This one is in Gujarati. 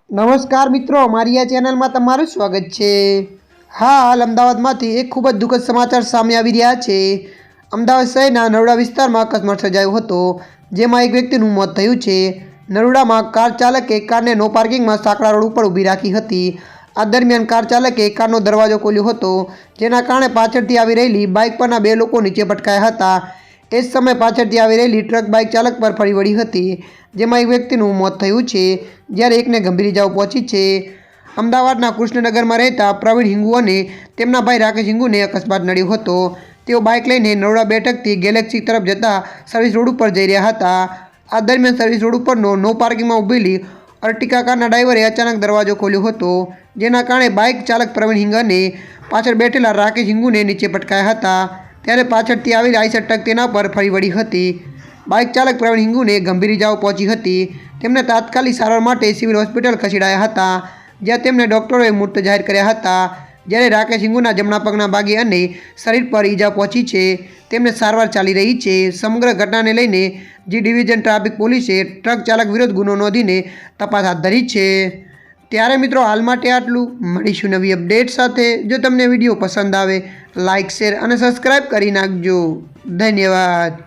નમસ્કાર મિત્રો, મારી આ ચેનલમાં તમારું સ્વાગત છે। હાલ અમદાવાદમાંથી એક ખૂબ જ દુઃખદ સમાચાર સામે આવી રહ્યા છે। અમદાવાદ શહેરના નરોડા વિસ્તારમાં અકસ્માત સર્જાયો હતો, જેમાં એક વ્યક્તિનું મોત થયું છે। નરોડામાં કાર ચાલકે કારને નો પાર્કિંગમાં સાંકડા રોડ ઉપર ઊભી રાખી હતી। આ દરમિયાન કાર ચાલકે કારનો દરવાજો ખોલ્યો હતો, જેના કારણે પાછળથી આવી રહેલી બાઇક પરના બે લોકો નીચે પટકાયા હતા। એ જ સમયે પાછળથી આવી રહેલી ટ્રક બાઇક ચાલક પર ફરી વળી હતી, જેમાં એક વ્યક્તિનું મોત થયું છે, જ્યારે એકને ગંભીર ઇજાઓ પહોંચી છે। અમદાવાદના કૃષ્ણનગરમાં રહેતા પ્રવીણ હિંગુ અને તેમના ભાઈ રાકેશ હિંગુને અકસ્માત નડ્યો હતો। તેઓ બાઇક લઈને નરોડા બેઠકથી ગેલેક્સી તરફ જતા સર્વિસ રોડ ઉપર જઈ રહ્યા હતા। આ દરમિયાન સર્વિસ રોડ ઉપરનો નો પાર્કિંગમાં ઊભેલી અર્ટિકા કારના ડ્રાઈવરે અચાનક દરવાજો ખોલ્યો હતો, જેના કારણે બાઇક ચાલક પ્રવીણ હિંગ અને પાછળ બેઠેલા રાકેશ હિંગુને નીચે પટકાયા હતા। ત્યારે પાછળથી આવેલી આઈસર ટ્રક તેના પર ફરી વળી હતી। બાઇક ચાલક પ્રવીણ હિંગુને ગંભીર ઇજાઓ પહોંચી હતી। તેમને તાત્કાલિક સારવાર માટે સિવિલ હોસ્પિટલ ખસેડાયા હતા, જ્યાં તેમને ડોક્ટરોએ મૃત જાહેર કર્યા હતા। જ્યારે રાકેશ હિંગુના જમણા પગના ભાગે અને શરીર પર ઇજા પહોંચી છે, તેમને સારવાર ચાલી રહી છે। સમગ્ર ઘટનાને લઈને જી ડિવિઝન ટ્રાફિક પોલીસે ટ્રક ચાલક વિરુદ્ધ ગુનો નોંધીને તપાસ હાથ ધરી છે। ત્યારે મિત્રો, હાલ માટે આટલું। મળીશું નવી અપડેટ સાથે। જો તમને વિડીયો પસંદ આવે, લાઇક, શેર અને સબસ્ક્રાઈબ કરી નાખજો। ધન્યવાદ।